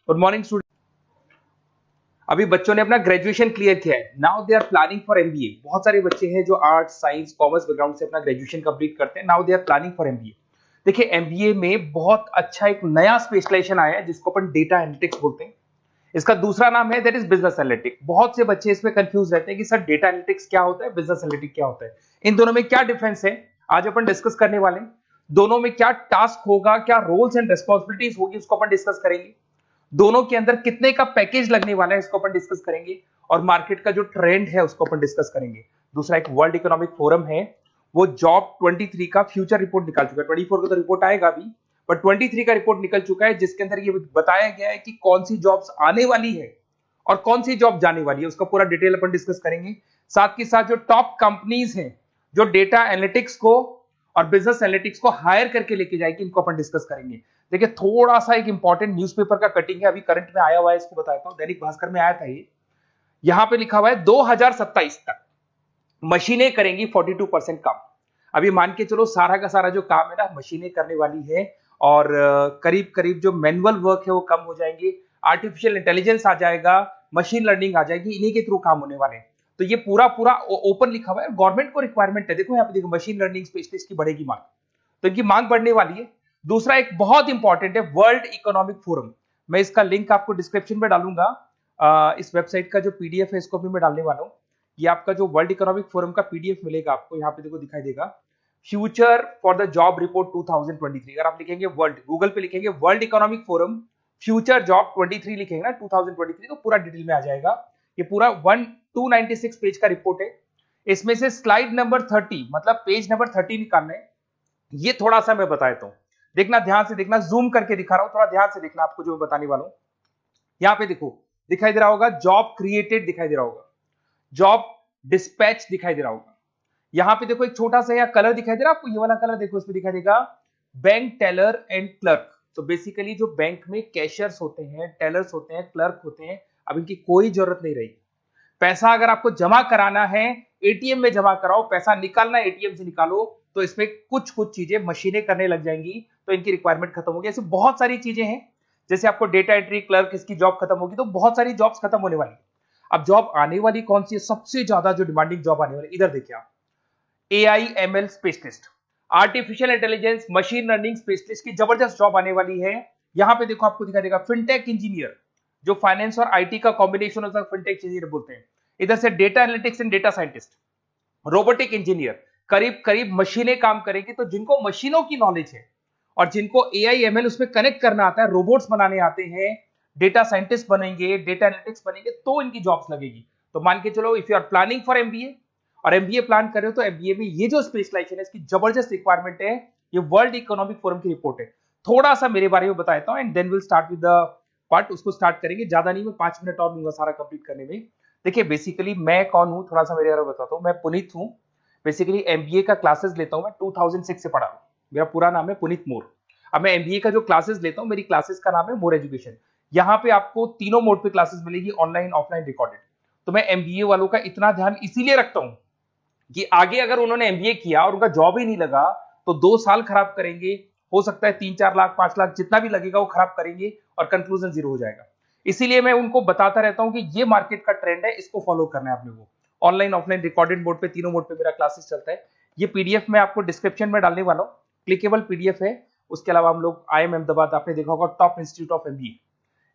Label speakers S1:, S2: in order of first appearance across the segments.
S1: Good morning student. अभी बच्चों ने अपना ग्रेजुएशन क्लियर किया है, now they are planning for MBA. बहुत सारे बच्चे हैं जो आर्ट्स, साइंस, कॉमर्स बैकग्राउंड से अपना ग्रेजुएशन कंप्लीट करते हैं, now they are planning for MBA. देखिए एमबीए में बहुत अच्छा एक नया स्पेशलाइजेशन आया है जिसको अपन डेटा एनालिटिक्स बोलते हैं। इसका दूसरा नाम है दैट इज बिजनेस एनालिटिक्स। बहुत से बच्चे इसमें कंफ्यूज रहते हैं कि सर डेटा एनालिटिक्स क्या होता है, बिजनेस एनालिटिक्स क्या होता है, इन दोनों में क्या डिफरेंस है, आज अपन डिस्कस करने वाले हैं। दोनों में क्या टास्क होगा, क्या रोल्स एंड रिस्पॉन्सिबिलिटीज होगी, उसको अपन डिस्कस करेंगे। दोनों के अंदर कितने का पैकेज लगने वाला है इसको अपन डिस्कस करेंगे, और मार्केट का जो ट्रेंड है उसको अपन डिस्कस करेंगे। दूसरा एक वर्ल्ड इकोनॉमिक फोरम है, वो जॉब 23 का फ्यूचर रिपोर्ट निकाल चुका है। 24 का तो रिपोर्ट आएगा अभी, बट 23 का रिपोर्ट निकल चुका है जिसके अंदर ये बताया गया है कि कौन सी जॉब्स आने वाली है और कौन सी जॉब जाने वाली है, उसका पूरा डिटेल अपन डिस्कस करेंगे। साथ के साथ जो टॉप कंपनीज हैं जो डेटा एनालिटिक्स को और बिजनेस एनालिटिक्स को हायर करके लेके जाएगी, इनको अपन डिस्कस करेंगे। देखिए थोड़ा सा एक इंपॉर्टेंट न्यूज़पेपर का कटिंग है, अभी करंट में आया हुआ है, इसको बताता हूं। दैनिक भास्कर में आया था ये, यहां पे लिखा हुआ है 2027 तक मशीनें करेंगी 42% काम। अभी मान के चलो सारा का सारा जो काम है ना मशीनें करने वाली है, और करीब करीब जो मैनुअल वर्क है वो कम हो जाएंगे, आर्टिफिशियल इंटेलिजेंस आ जाएगा, मशीन लर्निंग आ जाएगी, इन्हीं के थ्रू काम होने वाले हैं। तो ये पूरा पूरा ओपन लिखा हुआ है, गवर्नमेंट को रिक्वायरमेंट है। देखो यहाँ पे देखो, मशीन लर्निंग स्पेशलिस्ट की बढ़ेगी मांग, तो इनकी मांग बढ़ने वाली है। दूसरा एक बहुत इंपॉर्टेंट है वर्ल्ड इकोनॉमिक फोरम, मैं इसका लिंक आपको डिस्क्रिप्शन में डालूंगा। इस वेबसाइट का जो पीडीएफ है इसको भी मैं डालने वाला हूँ। ये आपका जो वर्ल्ड इकोनॉमिक फोरम का पीडीएफ मिलेगा आपको, यहाँ पे देखो दिखाई देगा, future for the job report 2023। अगर आप लिखेंगे वर्ल्ड, गूगल पे लिखेंगे world economic forum future job 23 लिखेंगे ना 2023, तो पूरा डिटेल में आ जाएगा। ये पूरा 296 पेज का रिपोर्ट है। इसमें से स्लाइड नंबर 30 मतलब पेज नंबर 30 निकालना है। ये थोड़ा सा मैं बताता हूं, देखना ध्यान से, देखना जूम करके दिखा रहा हूं, थोड़ा ध्यान से देखना आपको जो मैं बताने वाला हूं। यहां पे देखो दिखाई दे रहा होगा जॉब क्रिएटेड, दिखाई दे रहा होगा जॉब डिस्पैच, दिखाई दे रहा होगा। यहां पे देखो एक छोटा सा यहाँ कलर दिखाई दे रहा है आपको, ये वाला कलर देखो, इसमें दिखाई देगा बैंक टेलर एंड क्लर्क। तो बेसिकली जो बैंक में कैशियर्स होते हैं, टेलर्स होते हैं, क्लर्क होते हैं, अब इनकी कोई जरूरत नहीं रही। पैसा अगर आपको जमा कराना है एटीएम में जमा कराओ, पैसा निकालना है एटीएम से निकालो, तो इसमें कुछ कुछ चीजें मशीनें करने लग जाएंगी, तो इनकी रिक्वायरमेंट खत्म होगी। ऐसे बहुत सारी चीजें हैं, जैसे आपको डेटा एंट्री क्लर्क, इसकी जॉब खत्म होगी, तो बहुत सारी जॉब्स खत्म होने वाली। अब जॉब आने वाली कौन सी है, सबसे ज्यादा जो डिमांडिंग जॉब आने वाली, इधर देखिए आप, AI/ML specialist, artificial intelligence machine learning specialist की जबरदस्त जॉब आने वाली है। यहां पे देखो आपको दिखाई देगा फिनटेक इंजीनियर, जो फाइनेंस और आईटी का कॉम्बिनेशन होता है, फिनटेक इंजीनियर बोलते हैं। इधर से data analytics and data scientist, robotic engineer, करीब करीब मशीनें काम करेंगी। तो जिनको मशीनों की नॉलेज है और जिनको AI/ML उसमें कनेक्ट करना आता है, रोबोट्स बनाने आते हैं, डेटा साइंटिस्ट बनेंगे, डेटा एनालिटिक्स बनेंगे, तो इनकी जॉब्स लगेगी। तो मान के चलो if you are planning for MBA और एमबीए प्लान कर रहे हो, तो एमबीए में ये जो स्पेशलाइजेशन है इसकी जबरदस्त रिक्वायरमेंट है। ये वर्ल्ड इकोनॉमिक फोरम की रिपोर्ट है। थोड़ा सा मेरे बारे में बताता हूं and then will start with the part. उसको स्टार्ट करेंगे, ज्यादा नहीं, मैं 5 मिनट और लूंगा सारा कंप्लीट करने में। देखिए बेसिकली मैं कौन हूं, थोड़ा सा मेरे बारे में बताता हूं। मैं पुनीत हूं, बेसिकली एमबीए का क्लासेस लेता हूं, मैं 2006 से पढ़ा हूं। मेरा पूरा नाम है पुनीत मोर। अब मैं एमबीए का जो क्लासेस लेता हूं, मेरी क्लासेस का नाम है मोर एजुकेशन। यहाँ पे आपको तीनों मोड पे क्लासेस मिलेगी, ऑनलाइन, ऑफलाइन, रिकॉर्डेड। तो मैं एमबीए वालों का इतना ध्यान इसीलिए रखता हूं कि आगे अगर उन्होंने एमबीए किया और उनका जॉब ही नहीं लगा, तो 2 साल खराब करेंगे, हो सकता है 3-4 लाख 5 लाख जितना भी लगेगा वो खराब करेंगे और कंक्लूजन जीरो हो जाएगा। इसीलिए मैं उनको बताता रहता हूं कि ये मार्केट का ट्रेंड है, इसको फॉलो करना है आपने को। ऑनलाइन, ऑफलाइन, रिकॉर्डेड मोड पे, तीनों मोड पे मेरा क्लासेस चलता है। ये पीडीएफ मैं आपको डिस्क्रिप्शन में डालने वाला हूँ, क्लिकेबल पीडीएफ है। उसके अलावा हम लोग IIM अहमदाबाद, आपने देखा होगा टॉप इंस्टीट्यूट ऑफ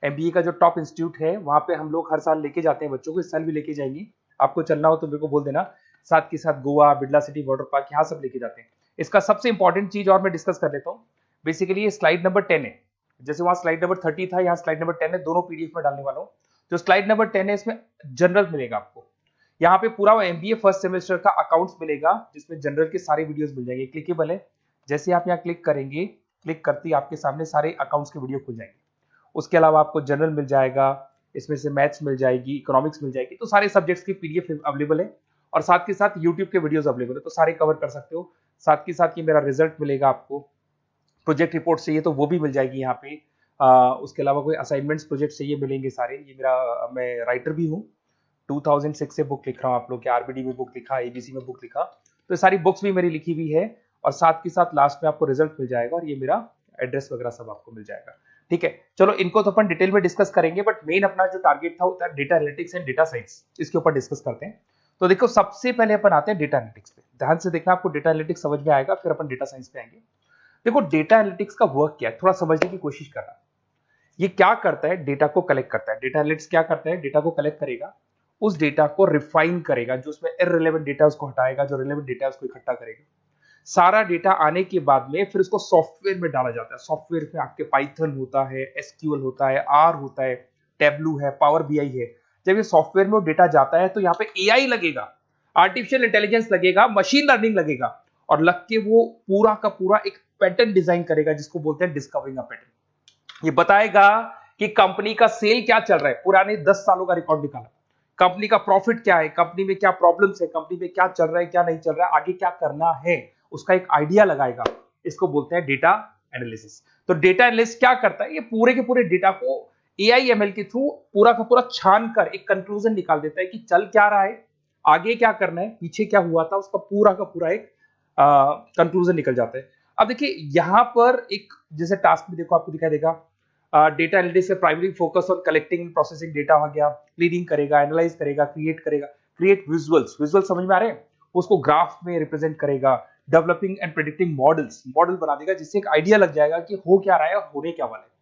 S1: एमबीए का जो टॉप इंस्टीट्यूट है, वहां पे हम लोग हर साल लेके जाते हैं बच्चों को, इस साल भी लेके जाएंगे। आपको चलना हो तो मेरे को बोल देना। साथ के साथ Goa, Birla city water park, यहाँ सब लेके जाते हैं। इसका सबसे इंपॉर्टेंट चीज और मैं डिस्कस कर लेता हूँ। बेसिकली ये स्लाइड नंबर 10 है, जैसे वहां स्लाइड नंबर 30 था, यहाँ स्लाइड नंबर 10 है, दोनों पीडीएफ में डालने वाला हूँ। जो स्लाइड नंबर 10 है इसमें जनरल मिलेगा आपको। यहाँ पे पूरा एमबीए फर्स्ट सेमेस्टर का अकाउंट्स मिलेगा, जिसमें जनरल के सारे वीडियोस मिल जाएंगे, क्लिकेबल है। जैसे आप यहाँ क्लिक करेंगे, क्लिक करते ही आपके सामने सारे अकाउंट्स के वीडियो खुल जाएंगे। उसके अलावा आपको जनरल मिल जाएगा, इसमें से मैथ्स मिल जाएगी, इकोनॉमिक्स मिल जाएगी, तो सारे सब्जेक्ट्स की पीडीएफ अवेलेबल है। और साथ के साथ यूट्यूब के वीडियोस अवेलेबल है, तो सारे कवर कर सकते हो। साथ के साथ ये मेरा रिजल्ट मिलेगा आपको, प्रोजेक्ट रिपोर्ट चाहिए तो वो भी मिल जाएगी यहाँ पे। उसके अलावा कोई असाइनमेंट्स, प्रोजेक्ट चाहिए, मिलेंगे सारे। ये मेरा, मैं राइटर भी हूँ, 2006 से बुक लिख रहा हूँ। आप लोग के आरबीडी में बुक लिखा, एबीसी में बुक लिखा, तो सारी बुक्स भी मेरी लिखी हुई है। और साथ के साथ लास्ट में आपको रिजल्ट मिल जाएगा, और ये मेरा एड्रेस वगैरह सब आपको मिल जाएगा। ठीक है, चलो इनको तो अपन डिटेल में डिस्कस करेंगे, बट मेन अपना जो टारगेट था वो था data analytics and data science, इसके ऊपर डिस्कस करते हैं। तो देखो सबसे पहले अपन आते हैं डेटा एनालिटिक्स पे, ध्यान से देखना, आपको डेटा एनालिटिक्स समझ में आएगा, फिर अपन डेटा साइंस पे आएंगे। देखो डेटा एनालिटिक्स का वर्क क्या है, थोड़ा समझने की कोशिश करना। ये क्या करता है, डेटा को कलेक्ट करता है। डेटा एनालिटिक्स क्या करता है, डेटा को कलेक्ट करेगा, उस डेटा को रिफाइन करेगा, जो उसमें इररिलेवेंट डेटा उसको हटाएगा, जो रिलेवेंट डेटा उसको इकट्ठा करेगा। सारा डेटा आने के बाद में फिर उसको सॉफ्टवेयर में डाला जाता है। सॉफ्टवेयर में आपके पाइथन होता है, एसक्यूएल होता है, आर होता है, टेबलू है, पावर बीआई है। जब ये सॉफ्टवेयर में वो डेटा जाता है तो यहाँ पे एआई लगेगा, आर्टिफिशियल इंटेलिजेंस लगेगा, मशीन लर्निंग लगेगा, और लग के वो पूरा का पूरा एक पैटर्न डिजाइन करेगा, जिसको बोलते हैं डिस्कवरिंग अ पैटर्न। ये बताएगा कि कंपनी का सेल क्या चल रहा है, पुराने 10 सालों का रिकॉर्ड निकाला, कंपनी का प्रॉफिट क्या है, कंपनी में क्या प्रॉब्लम्स है, कंपनी में क्या चल रहा है, क्या नहीं चल रहा है, आगे क्या करना है, उसका एक आइडिया लगाएगा। इसको बोलते हैं डेटा एनालिसिस। तो डेटा एनालिस्ट क्या करता है, ये पूरे के पूरे डेटा को एआई एमएल के थ्रू पूरा का पूरा छान कर एक कंक्लूजन निकाल देता है कि चल क्या रहा है, आगे क्या करना है, पीछे क्या हुआ था, उसका पूरा का पूरा एक कंक्लूजन निकल जाता है। अब देखिए यहां पर एक जैसे टास्क में देखो आपको दिखाई देगा, डेटा एनालिटिक्स से primary focus on collecting and processing data हो गया, क्लीनिंग करेगा, एनालाइज करेगा, क्रिएट करेगा, क्रिएट विजुअल्स, विजुअल समझ में आ रहे हैं, उसको ग्राफ में रिप्रेजेंट करेगा, developing and predicting models, model बना देगा जिससे एक आइडिया लग जाएगा कि हो क्या रहा है और होने क्या वाला है।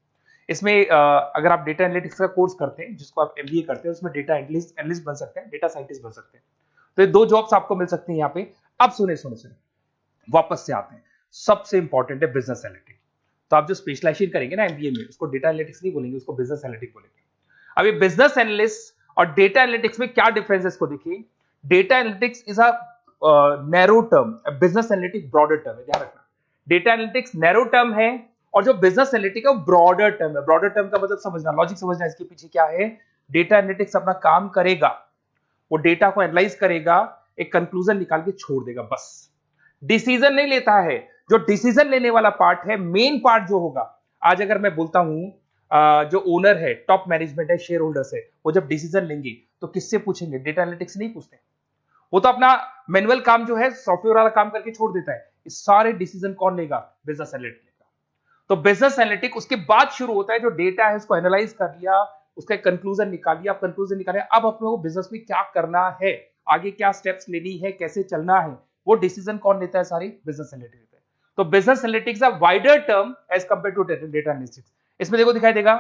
S1: इसमें अगर आप डेटा एनालिटिक्स का कोर्स करते हैं, जिसको आप एमबीए करते हैं, उसमें डेटा एनालिस्ट बन सकते हैं, डेटा साइंटिस्ट बन सकते हैं। तो ये दो जॉब्स आपको मिल सकती हैं यहाँ पे। अब सुने सुने सुने वापस से आते हैं, सबसे इंपॉर्टेंट है बिजनेस एनालिटिक्स। तो आप जो स्पेशलाइजेशन करेंगे ना एमबीए में, उसको डेटा एनालिटिक्स नहीं बोलेंगे, उसको बिजनेस एनालिटिक्स बोलेंगे। अब ये बिजनेस एनालिस्ट और डेटा एनालिटिक्स में क्या डिफरेंस है इसको देखिए। Data analytics is a narrow term, business analytics broader term है, ध्यान रखना। डेटा एनालिटिक्स नैरो टर्म है और जो बिजनेस एनालिटिक्स है वो ब्रॉडर टर्म है। ब्रॉडर टर्म का मतलब समझना, लॉजिक समझना, इसके पीछे क्या है। डेटा एनालिटिक्स अपना काम करेगा, वो डेटा को एनालाइज करेगा, एक कंक्लूजन निकाल के छोड़ देगा, बस। डिसीजन नहीं लेता है। जो डिसीजन लेने वाला पार्ट है, मेन पार्ट जो होगा, आज अगर मैं बोलता हूं जो ओनर है, टॉप मैनेजमेंट है, शेयर होल्डर्स है, वो जब डिसीजन लेंगे तो किससे पूछेंगे, डेटा एनालिटिक्स नहीं पूछते। वो तो अपना मैनुअल काम जो है, सॉफ्टवेयर वाला काम करके छोड़ देता है। इस सारे डिसीजन कौन लेगा, बिजनेस एनालिटिक्स लेगा। तो बिजनेस एनालिटिक्स उसके बाद शुरू होता है, जो डेटा है उसको एनालाइज कर लिया, उसका कंक्लूजन निकाल लिया, कंक्लूजन निकाले, अब अपने को बिजनेस में क्या करना है, आगे क्या स्टेप्स लेनी है, कैसे चलना है, वो डिसीजन कौन लेता है, सारी बिजनेस एनालिटिक्स लेता है। तो business analytics a wider term as compare to data analytics. इसमें देखो दिखाई देगा,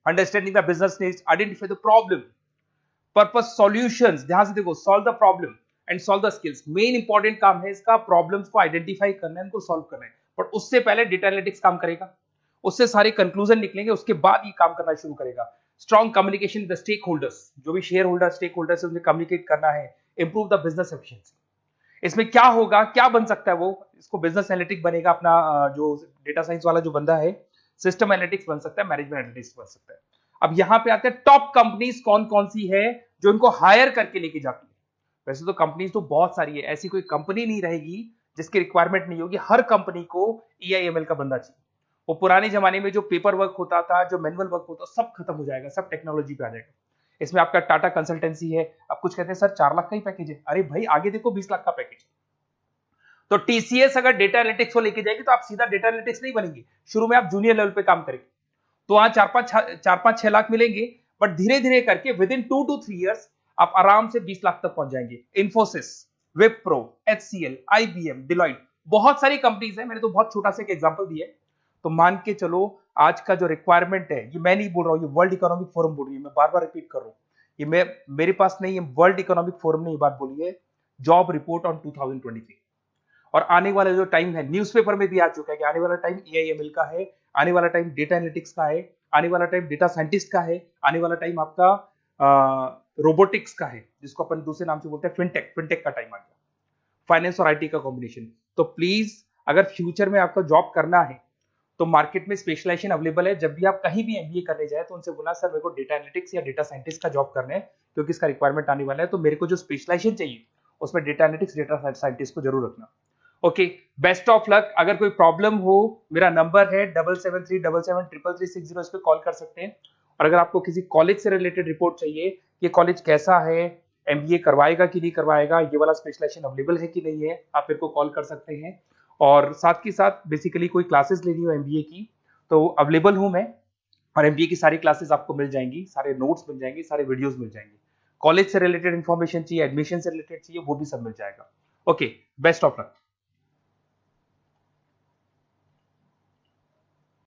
S1: understanding the business needs, identify the problem, purpose, solutions, ध्यान से देखो, solve the problem and solve the skills. Main important काम है इसका, प्रॉब्लम्स को आइडेंटिफाई करना है, उनको सॉल्व करना है, बट उससे पहले डेटा एनालिटिक्स काम करेगा, उससे सारे कंक्लूजन निकलेंगे, उसके बाद ये काम करना शुरू करेगा। Strong communication with the stakeholders, जो भी शेयर होल्डर स्टेक होल्डर से उनसे कम्युनिकेट करना है, इंप्रूव द बिजनेस एफिशिएंसी। इसमें क्या होगा, क्या बन सकता है वो, इसको बिजनेस एनालिटिक्स बनेगा अपना, जो डेटा साइंस वाला जो बंदा है, सिस्टम एनालिटिक्स बन सकता है, मैनेजमेंट एनालिटिक्स बन सकता है। अब यहां पे आते हैं टॉप कंपनीज कौन कौन सी है जो इनको हायर करके लेके जाती है। वैसे तो कंपनीज तो बहुत सारी है, ऐसी कोई कंपनी नहीं रहेगी जिसकी रिक्वायरमेंट नहीं होगी, हर कंपनी को ईआईएमएल का बंदा चाहिए। वो पुराने जमाने में जो पेपर वर्क होता था, जो मैनुअल वर्क होता, सब खत्म हो जाएगा, सब टेक्नोलॉजी पे आ जाएगा। इसमें आपका टाटा कंसल्टेंसी है, अब कुछ कहते हैं सर 4 लाख का ही पैकेज है, अरे भाई आगे देखो 20 लाख का पैकेज। तो टीसीएस अगर डेटा एनालिटिक्स को लेके जाएगी तो आप सीधा डेटा एनालिटिक्स नहीं बनेंगे, शुरू में आप जूनियर लेवल पे काम करेंगे, तो वहां 4-5-6 लाख मिलेंगे, बट धीरे धीरे करके विद इन 2 to 3 years आप आराम से 20 लाख तक पहुंच जाएंगे। Infosys, Wipro, HCL, IBM, Deloitte, बहुत सारी कंपनीज है, मैंने तो बहुत छोटा सा एक एग्जांपल दिया है। तो मान के चलो आज का जो रिक्वायरमेंट है, ये मैं नहीं बोल रहा हूं, ये वर्ल्ड इकोनॉमिक फोरम बोल रही है, मैं बार बार रिपीट कर रहा हूं, ये मेरे पास नहीं है, वर्ल्ड इकोनॉमिक फोरम ने ये बात बोली है, जॉब रिपोर्ट ऑन 2023। और आने वाला जो टाइम है, न्यूज़पेपर में भी आ चुका है कि आने वाला टाइम एआईएमएल का है, आने वाला टाइम डेटा एनालिटिक्स का है, आने वाला टाइम डेटा साइंटिस्ट का है, आने वाला टाइम आपका रोबोटिक्स का है, जिसको अपन दूसरे नाम से बोलते हैं फिनटेक। फिनटेक का टाइम आ गया, फाइनेंस और आईटी का कॉम्बिनेशन। तो प्लीज अगर फ्यूचर में आपका जॉब करना है तो मार्केट में स्पेशलाइजेशन अवेलेबल है। जब भी आप कहीं भी एमबीए करने जाए तो उनसे बोला सर मेरे को डेटा एनालिटिक्स या डेटा साइंटिस्ट का जॉब करना है, क्योंकि इसका रिक्वायरमेंट आने वाला है, तो मेरे को जो स्पेशलाइजेशन चाहिए उसमें डेटा एनालिटिक्स, डेटा साइंटिस्ट को जरूर रखना। Okay, best of luck. अगर कोई प्रॉब्लम हो, मेरा नंबर है 7737733360, इस पे कॉल कर सकते हैं। और अगर आपको किसी कॉलेज से रिलेटेड रिपोर्ट चाहिए, ये कॉलेज कैसा है, एमबीए करवाएगा कि नहीं करवाएगा, ये वाला स्पेशलाइजेशन अवेलेबल है कि नहीं है, आप मेरे को कॉल कर सकते हैं। और साथ ही साथ बेसिकली कोई क्लासेस लेनी हो एमबीए की तो अवेलेबल हूं मैं, और एमबीए की सारी क्लासेस आपको मिल जाएंगी, सारे नोट्स मिल जाएंगे, सारे वीडियोस मिल जाएंगे। कॉलेज से रिलेटेड इन्फॉर्मेशन चाहिए, एडमिशन से रिलेटेड चाहिए, वो भी सब मिल जाएगा। Okay, best of luck.